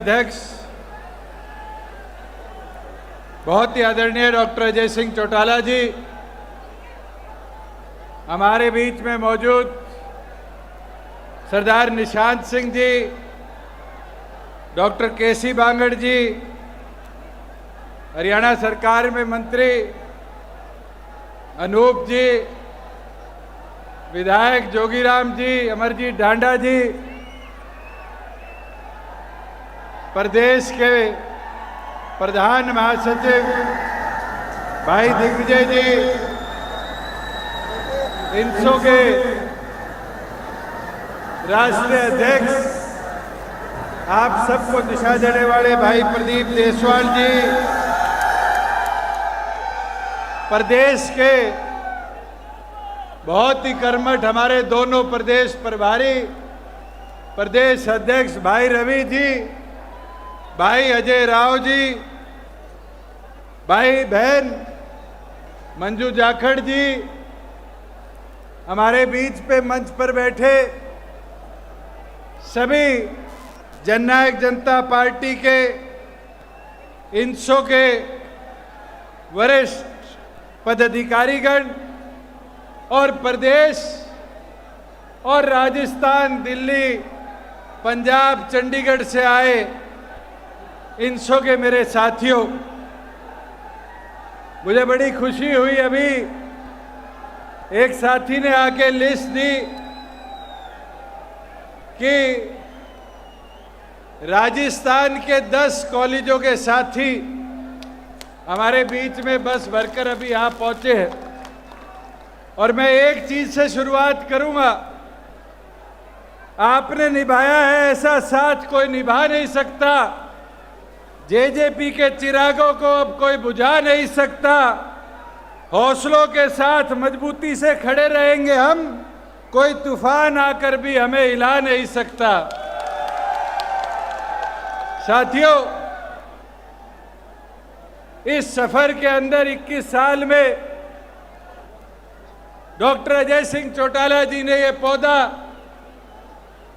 अध्यक्ष बहुत ही आदरणीय डॉक्टर अजय सिंह चौटाला जी, हमारे बीच में मौजूद सरदार निशांत सिंह जी, डॉक्टर केसी बांगड़ जी, हरियाणा सरकार में मंत्री अनूप जी, विधायक जोगीराम जी, अमरजीत ढांडा जी, प्रदेश के प्रधान महासचिव भाई दिग्विजय जी, इंसो के राष्ट्रीय अध्यक्ष, आप सबको दिशा देने वाले भाई प्रदीप देसवाल जी, प्रदेश के बहुत ही कर्मठ हमारे दोनों प्रदेश प्रभारी प्रदेश अध्यक्ष भाई रवि जी, भाई अजय राव जी, भाई बहन मंजू जाखड़ जी, हमारे बीच पे मंच पर बैठे सभी जननायक जनता पार्टी के इंसो के वरिष्ठ पदाधिकारीगण और प्रदेश और राजस्थान, दिल्ली, पंजाब, चंडीगढ़ से आए इंसो के मेरे साथियों, मुझे बड़ी खुशी हुई। अभी एक साथी ने आके लिस्ट दी कि राजस्थान के 10 कॉलेजों के साथी हमारे बीच में बस भरकर अभी यहां पहुंचे हैं। और मैं एक चीज से शुरुआत करूंगा, आपने निभाया है ऐसा साथ कोई निभा नहीं सकता। जेजेपी के चिरागों को अब कोई बुझा नहीं सकता। हौसलों के साथ मजबूती से खड़े रहेंगे हम, कोई तूफान आकर भी हमें हिला नहीं सकता। साथियों, इस सफर के अंदर 21 साल में डॉक्टर अजय सिंह चौटाला जी ने यह पौधा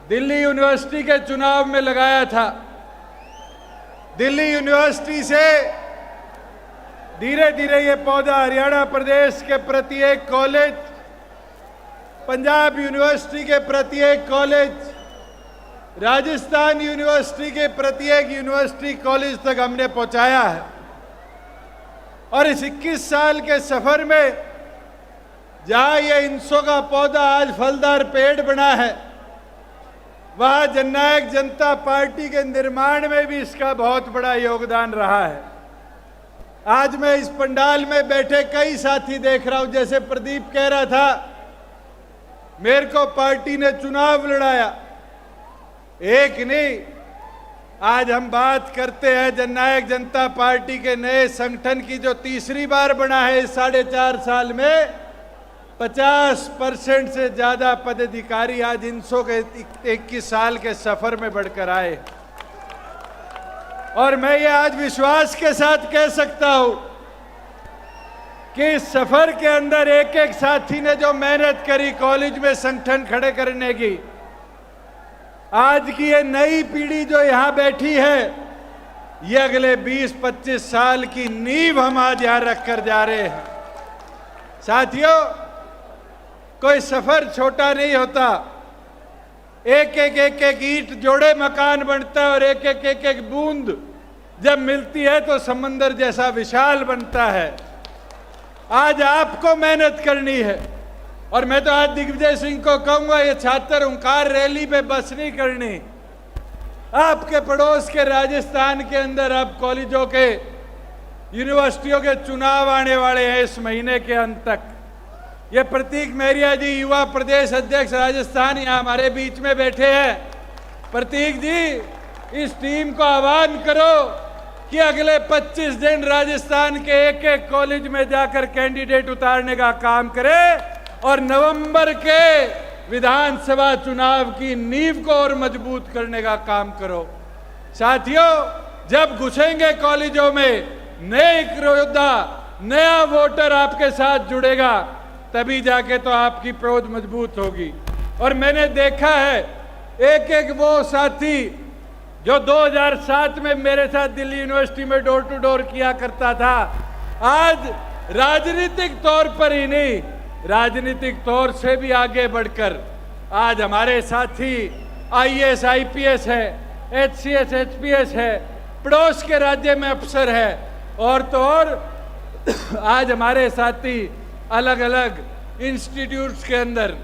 दिल्ली यूनिवर्सिटी के चुनाव में लगाया था। दिल्ली यूनिवर्सिटी से धीरे धीरे ये पौधा हरियाणा प्रदेश के प्रत्येक कॉलेज, पंजाब यूनिवर्सिटी के प्रत्येक कॉलेज, राजस्थान यूनिवर्सिटी के प्रत्येक यूनिवर्सिटी कॉलेज तक हमने पहुंचाया है। और इस 21 साल के सफर में जहां ये इंसो का पौधा आज फलदार पेड़ बना है, वहां जननायक जनता पार्टी के निर्माण में भी इसका बहुत बड़ा योगदान रहा है। आज मैं इस पंडाल में बैठे कई साथी देख रहा हूं, जैसे प्रदीप कह रहा था, मेरे को पार्टी ने चुनाव लड़ाया। एक नहीं, आज हम बात करते हैं जननायक जनता पार्टी के नए संगठन की, जो तीसरी बार बना है इस 4.5 साल में। 50% से ज्यादा पदाधिकारी आज इंसो के 21 साल के सफर में बढ़कर आए। और मैं ये आज विश्वास के साथ कह सकता हूं कि इस सफर के अंदर एक एक साथी ने जो मेहनत करी कॉलेज में संगठन खड़े करने की, आज की ये नई पीढ़ी जो यहां बैठी है, ये अगले 20-25 साल की नींव हम आज यहां रखकर जा रहे हैं। साथियों, कोई सफर छोटा नहीं होता। एक एक ईंट जोड़े मकान बनता है, और एक बूंद जब मिलती है तो समंदर जैसा विशाल बनता है। आज आपको मेहनत करनी है। और मैं तो आज दिग्विजय सिंह को कहूंगा, ये छात्र हुंकार रैली पे बस नहीं करनी। आपके पड़ोस के राजस्थान के अंदर अब कॉलेजों के, यूनिवर्सिटियों के चुनाव आने वाले हैं इस महीने के अंत तक। ये प्रतीक मेहरिया जी, युवा प्रदेश अध्यक्ष राजस्थान, यहाँ हमारे बीच में बैठे हैं। प्रतीक जी, इस टीम को आह्वान करो कि अगले 25 दिन राजस्थान के एक कॉलेज में जाकर कैंडिडेट उतारने का काम करे, और नवंबर के विधानसभा चुनाव की नींव को और मजबूत करने का काम करो। साथियों, जब घुसेंगे कॉलेजों में, नए योद्धा, नया वोटर आपके साथ जुड़ेगा, तभी जाके तो आपकी पहुंच मजबूत होगी। और मैंने देखा है एक एक वो साथी जो 2007 में मेरे साथ दिल्ली यूनिवर्सिटी में डोर टू डोर किया करता था, आज राजनीतिक तौर पर ही नहीं, राजनीतिक तौर से भी आगे बढ़कर आज हमारे साथी आईएएस आईपीएस है, एचसीएस एचपीएस है, पड़ोस के राज्य में अफसर है, और तो और आज हमारे साथी अलग अलग इंस्टीट्यूट्स के अंदर,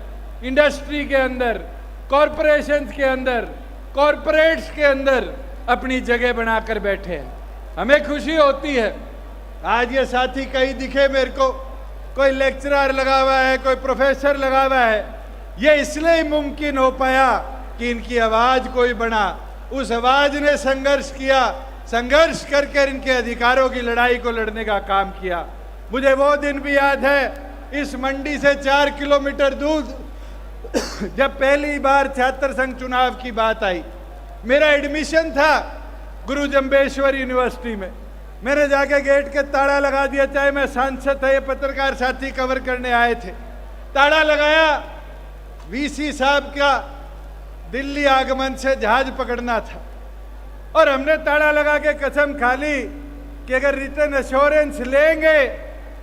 इंडस्ट्री के अंदर, कॉरपोरेशंस के अंदर, कॉरपोरेट्स के अंदर अपनी जगह बनाकर बैठे हैं। हमें खुशी होती है। आज ये साथी कहीं दिखे मेरे को, कोई लेक्चरर लगा हुआ है, कोई प्रोफेसर लगा हुआ है, ये इसलिए ही मुमकिन हो पाया कि इनकी आवाज कोई बना, उस आवाज ने संघर्ष किया, संघर्ष करके इनके अधिकारों की लड़ाई को लड़ने का काम किया। मुझे वो दिन भी याद है, इस मंडी से 4 किलोमीटर दूर जब पहली बार छात्र संघ चुनाव की बात आई, मेरा एडमिशन था गुरु जम्बेश्वर यूनिवर्सिटी में। मैंने जाके गेट के ताला लगा दिया, चाहे मैं सांसद था, ये पत्रकार साथी कवर करने आए थे, ताला लगाया। वीसी साहब का दिल्ली आगमन से जहाज पकड़ना था और हमने ताला लगा के कसम खा ली कि अगर रिटर्न एश्योरेंस लेंगे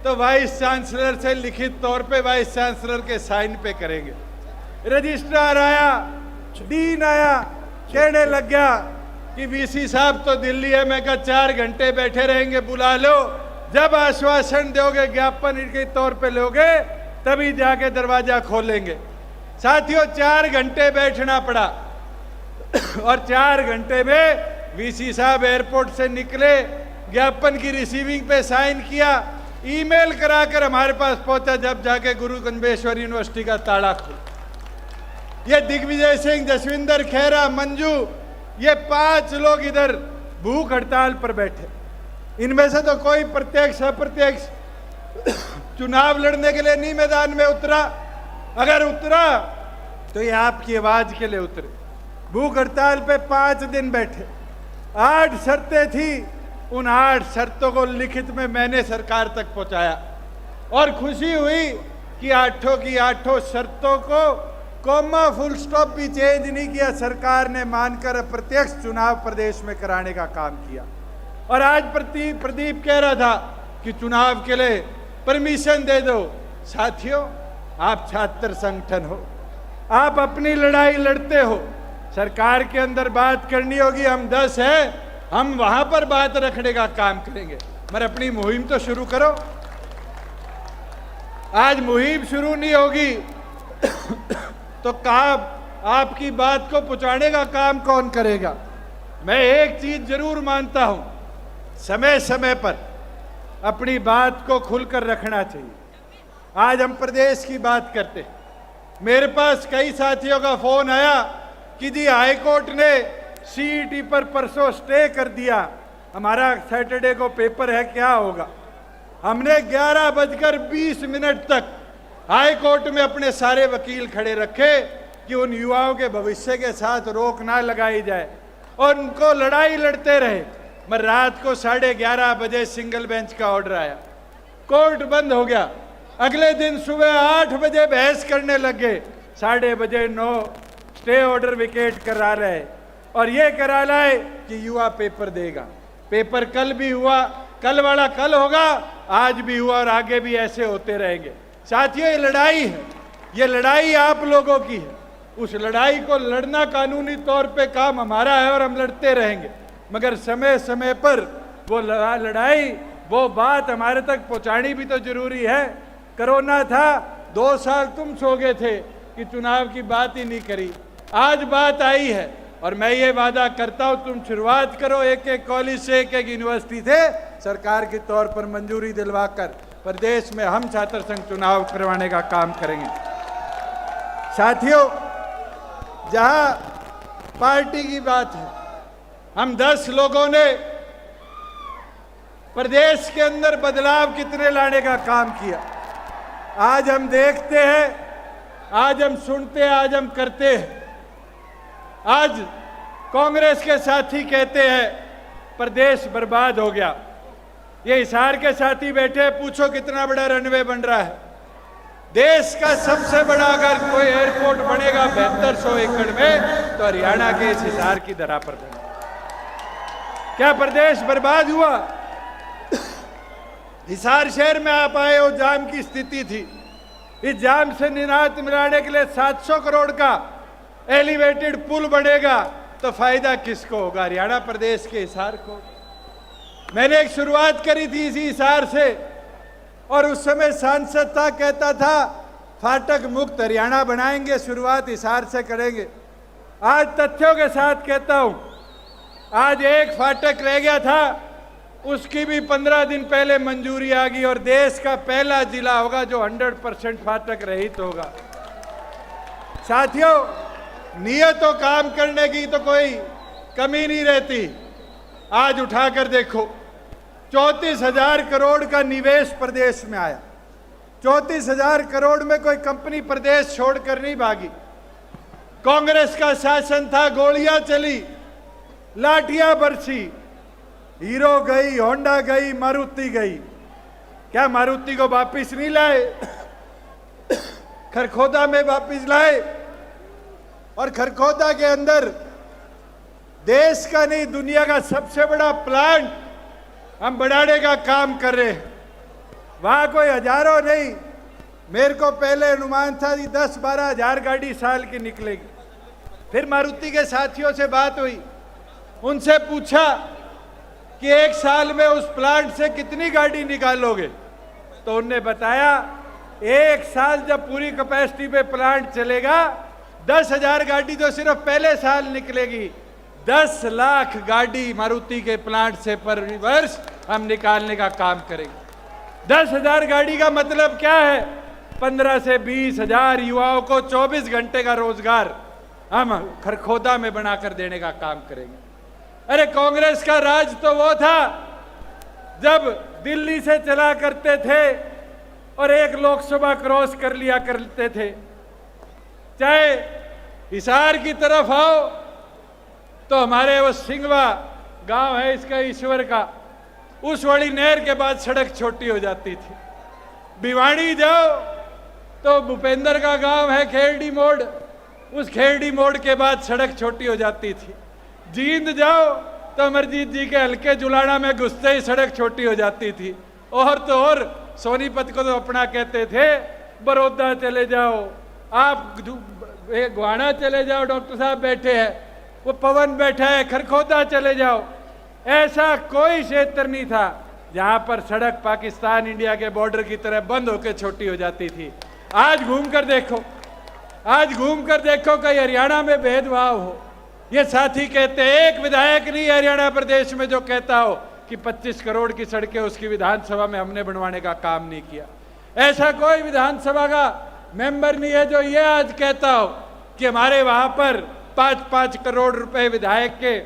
तो वाइस चांसलर से लिखित तौर पे वाइस चांसलर के साइन पे करेंगे। रजिस्ट्रार आया, डीन आया, कहने लग गया कि वीसी साहब तो दिल्ली है। मैं कहा 4 घंटे बैठे रहेंगे, बुला लो, जब आश्वासन दोगे, ज्ञापन के तौर पे लोगे, तभी जाके दरवाजा खोलेंगे। साथियों 4 घंटे बैठना पड़ा और 4 घंटे में वीसी साहब एयरपोर्ट से निकले, ज्ञापन की रिसीविंग पे साइन किया, ईमेल कराकर हमारे पास पहुंचा, जब जाके गुरु जम्बेश्वर यूनिवर्सिटी का ताला खुला। ये दिग्विजय सिंह, जसविंदर खेरा, मंजू, ये 5 लोग इधर भूख हड़ताल पर बैठे। इनमें से तो कोई प्रत्यक्ष अप्रत्यक्ष चुनाव लड़ने के लिए नहीं मैदान में उतरा, अगर उतरा तो ये आपकी आवाज के लिए उतरे। भूख हड़ताल पे 5 दिन बैठे, 8 शर्तें थी, उन 8 शर्तों को लिखित में मैंने सरकार तक पहुंचाया और खुशी हुई कि 8 की 8 शर्तों को कोमा फुल स्टॉप भी चेंज नहीं किया, सरकार ने मानकर प्रत्यक्ष चुनाव प्रदेश में कराने का काम किया। और आज प्रदीप कह रहा था कि चुनाव के लिए परमिशन दे दो। साथियों, आप छात्र संगठन हो, आप अपनी लड़ाई लड़ते हो, सरकार के अंदर बात करनी होगी, हम 10 हैं, हम वहां पर बात रखने का काम करेंगे, मगर अपनी मुहिम तो शुरू करो। आज मुहिम शुरू नहीं होगी तो आपकी बात को पहुंचाने का काम कौन करेगा? मैं एक चीज जरूर मानता हूं, समय समय पर अपनी बात को खुलकर रखना चाहिए। आज हम प्रदेश की बात करते हैं, मेरे पास कई साथियों का फोन आया कि जी हाई कोर्ट ने सीईटी पर परसों स्टे कर दिया, हमारा सैटरडे को पेपर है, क्या होगा? हमने 11:20 तक हाई कोर्ट में अपने सारे वकील खड़े रखे कि उन युवाओं के भविष्य के साथ रोक ना लगाई जाए और उनको लड़ाई लड़ते रहे। मैं रात को 11:30 बजे सिंगल बेंच का ऑर्डर आया, कोर्ट बंद हो गया। अगले दिन सुबह 8 बजे बहस करने लग गए, 9:30 स्टे ऑर्डर विकेट करा रहे और ये करा लाए कि युवा पेपर देगा। पेपर कल भी हुआ, कल वाला कल होगा, आज भी हुआ और आगे भी ऐसे होते रहेंगे। साथियों, ये लड़ाई है, ये लड़ाई आप लोगों की है। उस लड़ाई को लड़ना कानूनी तौर पे काम हमारा है और हम लड़ते रहेंगे, मगर समय समय पर वो लड़ाई, वो बात हमारे तक पहुंचानी भी तो जरूरी है। कोरोना था, 2 साल तुम सो गए थे कि चुनाव की बात ही नहीं करी, आज बात आई है और मैं ये वादा करता हूं, तुम शुरुआत करो, एक कॉलेज से, एक यूनिवर्सिटी से सरकार के तौर पर मंजूरी दिलवाकर प्रदेश में हम छात्र संघ चुनाव करवाने का काम करेंगे। साथियों, जहां पार्टी की बात है, हम 10 लोगों ने प्रदेश के अंदर बदलाव कितने लाने का काम किया। आज हम देखते हैं, आज हम सुनते हैं, आज हम करते हैं। आज कांग्रेस के साथी कहते हैं प्रदेश बर्बाद हो गया। ये हिसार के साथी बैठे, पूछो कितना बड़ा रनवे बन रहा है। देश का सबसे बड़ा अगर कोई एयरपोर्ट बनेगा 7200 एकड़ में, तो हरियाणा के इस हिसार की धरा पर बनेगा। क्या प्रदेश बर्बाद हुआ? हिसार शहर में आप आए हो, जाम की स्थिति थी। इस जाम से निजात मिलाने के लिए 700 करोड़ का एलिवेटेड पुल बनेगा, तो फायदा किसको होगा? हरियाणा प्रदेश के हिसार को। मैंने एक शुरुआत करी थी इसी हिसार से, और उस समय सांसद था, कहता था फाटक मुक्त हरियाणा बनाएंगे, शुरुआत हिसार से करेंगे। आज तथ्यों के साथ कहता हूं, आज एक फाटक रह गया था, उसकी भी 15 दिन पहले मंजूरी आ गई, और देश का पहला जिला होगा जो 100% फाटक रहित होगा। साथियों, नियतों काम करने की तो कोई कमी नहीं रहती। आज उठाकर देखो, 34,000 करोड़ का निवेश प्रदेश में आया। 34,000 करोड़ में कोई कंपनी प्रदेश छोड़कर नहीं भागी। कांग्रेस का शासन था, गोलियां चली, लाठियां बरसी, हीरो गई, होंडा गई, मारुति गई। क्या मारुति को वापिस नहीं लाए? खरखोदा में वापिस लाए, और खरखोदा के अंदर देश का नहीं दुनिया का सबसे बड़ा प्लांट हम बढ़ाने का काम कर रहे हैं। वहां कोई हजारों नहीं, मेरे को पहले अनुमान था कि 10-12 हजार गाड़ी साल की निकलेगी। फिर मारुति के साथियों से बात हुई, उनसे पूछा कि एक साल में उस प्लांट से कितनी गाड़ी निकालोगे? तो उनने बताया, एक साल जब पूरी कैपेसिटी पे प्लांट चलेगा, 10,000 गाड़ी तो सिर्फ पहले साल निकलेगी। 10 लाख गाड़ी मारुति के प्लांट से पर वर्ष हम निकालने का काम करेंगे। 10,000 गाड़ी का मतलब क्या है? 15 से 20 हजार युवाओं को 24 घंटे का रोजगार हम खरखोदा में बनाकर देने का काम करेंगे। अरे कांग्रेस का राज तो वो था जब दिल्ली से चला करते थे और एक लोकसभा क्रॉस कर लिया करते थे। चाहे हिसार की तरफ आओ तो हमारे वो सिंगवा गांव है इसका, ईश्वर का, उस वाली नहर के बाद सड़क छोटी हो जाती थी। भिवाड़ी जाओ तो भूपेंद्र का गांव है खेरडी मोड़, उस खेरडी मोड़ के बाद सड़क छोटी हो जाती थी। जींद जाओ तो अमरजीत जी के हल्के जुलाना में घुसते ही सड़क छोटी हो जाती थी। और तो और सोनीपत को तो अपना कहते थे। बड़ौदा चले जाओ, आप गुहाना चले जाओ, डॉक्टर साहब बैठे हैं, वो पवन बैठा है, खरखोदा चले जाओ, ऐसा कोई क्षेत्र नहीं था जहां पर सड़क पाकिस्तान इंडिया के बॉर्डर की तरह बंद होकर छोटी हो जाती थी। आज घूम कर देखो, आज घूम कर देखो कहीं हरियाणा में भेदभाव हो। ये साथी कहते हैं, एक विधायक नहीं हरियाणा प्रदेश में जो कहता हो कि 25 करोड़ की सड़कें उसकी विधानसभा में हमने बनवाने का काम नहीं किया। ऐसा कोई विधानसभा का मेंबर नहीं है जो ये आज कहता हो कि हमारे वहां पर 5-5 करोड़ रुपए विधायक के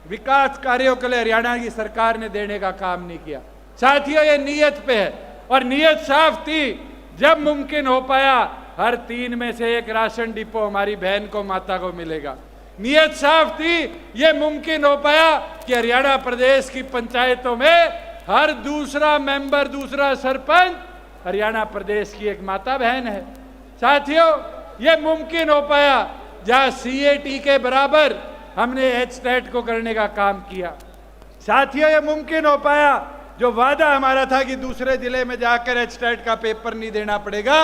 विकास कार्यों के लिए हरियाणा की सरकार ने देने का काम नहीं किया। साथियों, ये नीयत पे है, और नीयत साफ थी। जब मुमकिन हो पाया, हर 3 में से 1 राशन डिपो हमारी बहन को, माता को मिलेगा। नीयत साफ थी। ये मुमकिन हो पाया कि हरियाणा प्रदेश की पंचायतों में हर दूसरा मेंबर, दूसरा सरपंच हरियाणा प्रदेश की एक माता बहन है। साथियों, ये मुमकिन हो पाया जहां CAT के बराबर हमने HTET को करने का काम किया। साथियों, ये मुमकिन हो पाया जो वादा हमारा था कि दूसरे जिले में जाकर HTET का पेपर नहीं देना पड़ेगा,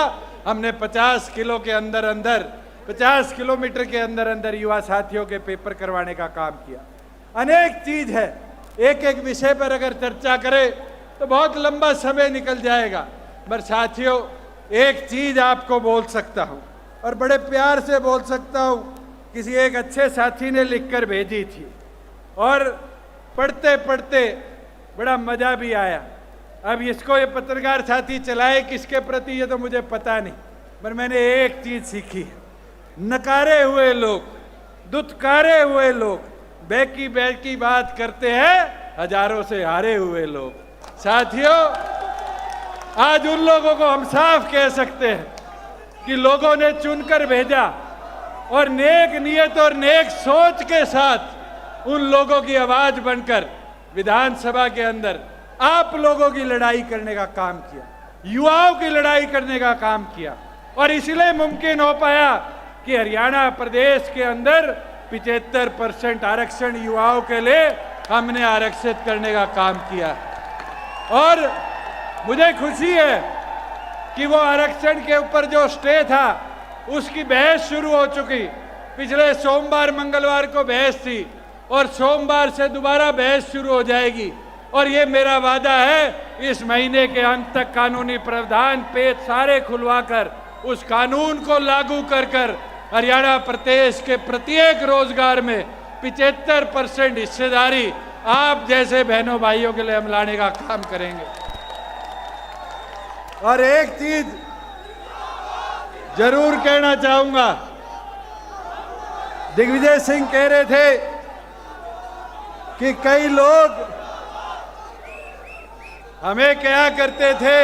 हमने 50 किलो के अंदर अंदर 50 किलोमीटर के अंदर अंदर युवा साथियों के पेपर करवाने का काम किया। अनेक चीज है, एक एक विषय पर अगर चर्चा करें तो बहुत लंबा समय निकल जाएगा। पर साथियों, एक चीज आपको बोल सकता हूं, और बड़े प्यार से बोल सकता हूं। किसी एक अच्छे साथी ने लिखकर भेजी थी, और पढ़ते पढ़ते बड़ा मजा भी आया। अब इसको ये पत्रकार साथी चलाए किसके प्रति ये तो मुझे पता नहीं, पर मैंने एक चीज सीखी है। नकारे हुए लोग, दुत्कारे हुए लोग बैकी बैकी बात करते हैं, हजारों से हारे हुए लोग। साथियों, आज उन लोगों को हम साफ कह सकते हैं कि लोगों ने चुनकर भेजा, और नेक नियत और नेक सोच के साथ उन लोगों की आवाज बनकर विधानसभा के अंदर आप लोगों की लड़ाई करने का काम किया, युवाओं की लड़ाई करने का काम किया। और इसलिए मुमकिन हो पाया कि हरियाणा प्रदेश के अंदर 75% आरक्षण युवाओं के लिए हमने आरक्षित करने का काम किया। और मुझे खुशी है कि वो आरक्षण के ऊपर जो स्टे था उसकी बहस शुरू हो चुकी। पिछले सोमवार मंगलवार को बहस थी और सोमवार से दोबारा बहस शुरू हो जाएगी। और ये मेरा वादा है, इस महीने के अंत तक कानूनी प्रावधान पेच सारे खुलवाकर उस कानून को लागू कर हरियाणा प्रदेश के प्रत्येक रोजगार में 75% हिस्सेदारी आप जैसे बहनों भाइयों के लिए हम लाने का काम करेंगे। और एक चीज जरूर कहना चाहूंगा, दिग्विजय सिंह कह रहे थे कि कई लोग हमें क्या करते थे,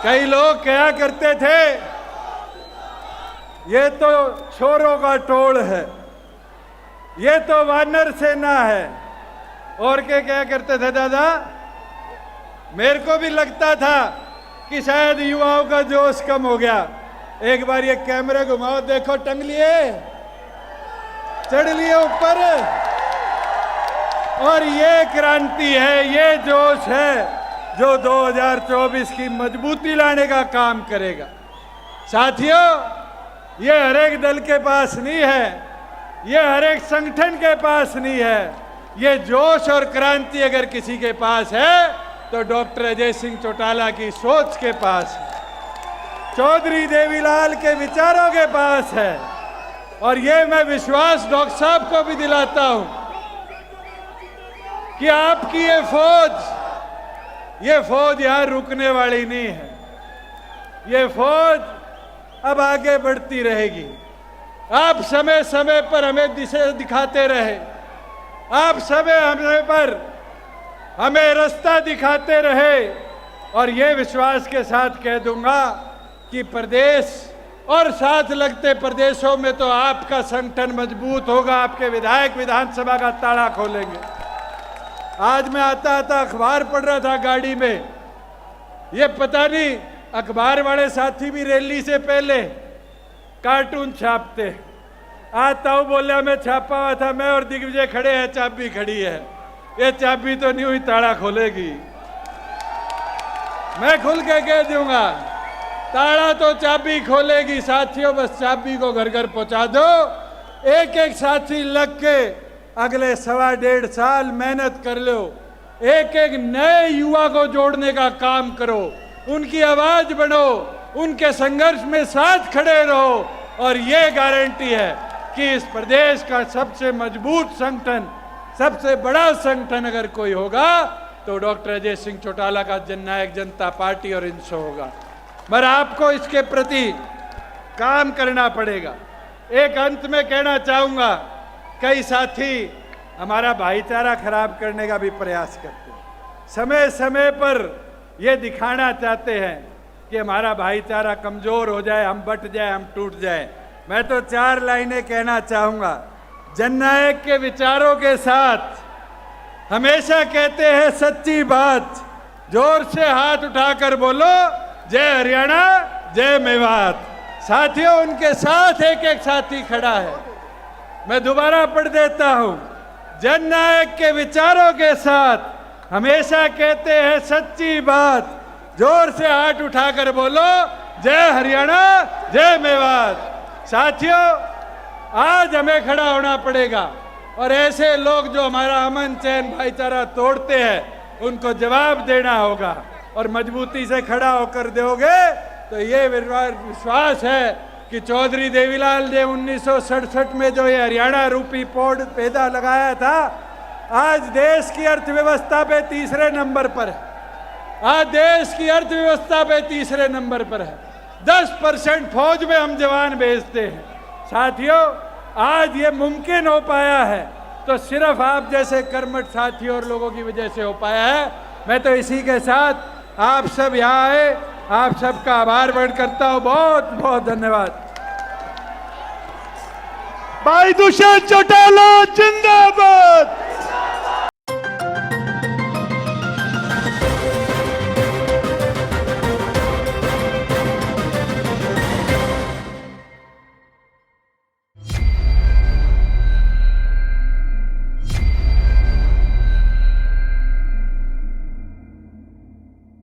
कई लोग क्या करते थे, ये तो छोरों का टोल है, ये तो वानर सेना है। और क्या करते थे दादा? मेरे को भी लगता था कि शायद युवाओं का जोश कम हो गया। एक बार ये कैमरे घुमाओ, देखो टंग लिए, चढ़ लिए ऊपर। और ये क्रांति है, ये जोश है जो 2024 की मजबूती लाने का काम करेगा। साथियों, ये हर एक दल के पास नहीं है, ये हर एक संगठन के पास नहीं है। ये जोश और क्रांति अगर किसी के पास है तो डॉक्टर अजय सिंह चौटाला की सोच के पास है, चौधरी देवीलाल के विचारों के पास है। और ये मैं विश्वास डॉक्टर साहब को भी दिलाता हूं कि आपकी ये फौज यहां रुकने वाली नहीं है। ये फौज अब आगे बढ़ती रहेगी। आप समय समय पर हमें दिशा दिखाते रहे, आप समय पर हमें रास्ता दिखाते रहे। और ये विश्वास के साथ कह दूंगा कि प्रदेश और साथ लगते प्रदेशों में तो आपका संगठन मजबूत होगा, आपके विधायक विधानसभा का ताला खोलेंगे। आज मैं आता अखबार पढ़ रहा था गाड़ी में, ये पता नहीं अखबार वाले साथी भी रैली से पहले कार्टून छापते। आता हूँ बोला मैं छापा हुआ था, मैं और दिग्विजय खड़े हैं, चाबी खड़ी है। ये चाबी तो नहीं हुई, ताला खोलेगी। मैं खुल के कह दूंगा, ताला तो चाबी खोलेगी। साथियों, बस चाबी को घर घर पहुंचा दो। एक एक साथी लग के अगले 1.5 साल मेहनत कर लो। एक एक नए युवा को जोड़ने का काम करो, उनकी आवाज बनो, उनके संघर्ष में साथ खड़े रहो। और ये गारंटी है कि इस प्रदेश का सबसे मजबूत संगठन, सबसे बड़ा संगठन अगर कोई होगा तो डॉक्टर अजय सिंह चौटाला का जननायक जनता पार्टी और इनसे होगा। पर आपको इसके प्रति काम करना पड़ेगा। एक अंत में कहना चाहूंगा, कई साथी हमारा भाईचारा खराब करने का भी प्रयास करते हैं। समय समय पर ये दिखाना चाहते हैं कि हमारा भाईचारा कमजोर हो जाए, हम बट जाए, हम टूट जाए। मैं तो 4 लाइनें कहना चाहूंगा। जननायक के विचारों के साथ हमेशा कहते हैं सच्ची बात। जोर से हाथ उठाकर बोलो, जय हरियाणा, जय मेवात। साथियों, उनके साथ एक एक साथी खड़ा है। मैं दोबारा पढ़ देता हूं। जननायक के विचारों के साथ हमेशा कहते हैं सच्ची बात। जोर से हाथ उठाकर बोलो, जय हरियाणा, जय मेवात। साथियों, आज हमें खड़ा होना पड़ेगा और ऐसे लोग जो हमारा अमन चैन भाईचारा तोड़ते हैं उनको जवाब देना होगा। और मजबूती से खड़ा होकर दोगे तो ये विश्वास है कि चौधरी देवीलाल ने 1967 में जो ये हरियाणा रूपी पौध पैदा लगाया था, आज देश की अर्थव्यवस्था पे 3रे नंबर पर है। आज देश की अर्थव्यवस्था पे 3रे नंबर पर है। 10% फौज में हम जवान भेजते हैं। साथियों, आज ये मुमकिन हो पाया है तो सिर्फ आप जैसे कर्मठ साथियों और लोगों की वजह से हो पाया है। मैं तो इसी के साथ आप सब यहाँ आए, आप सबका आभार व्यक्त करता हूँ। बहुत बहुत धन्यवाद। भाई दुष्यंत चौटाला जिंदाबाद।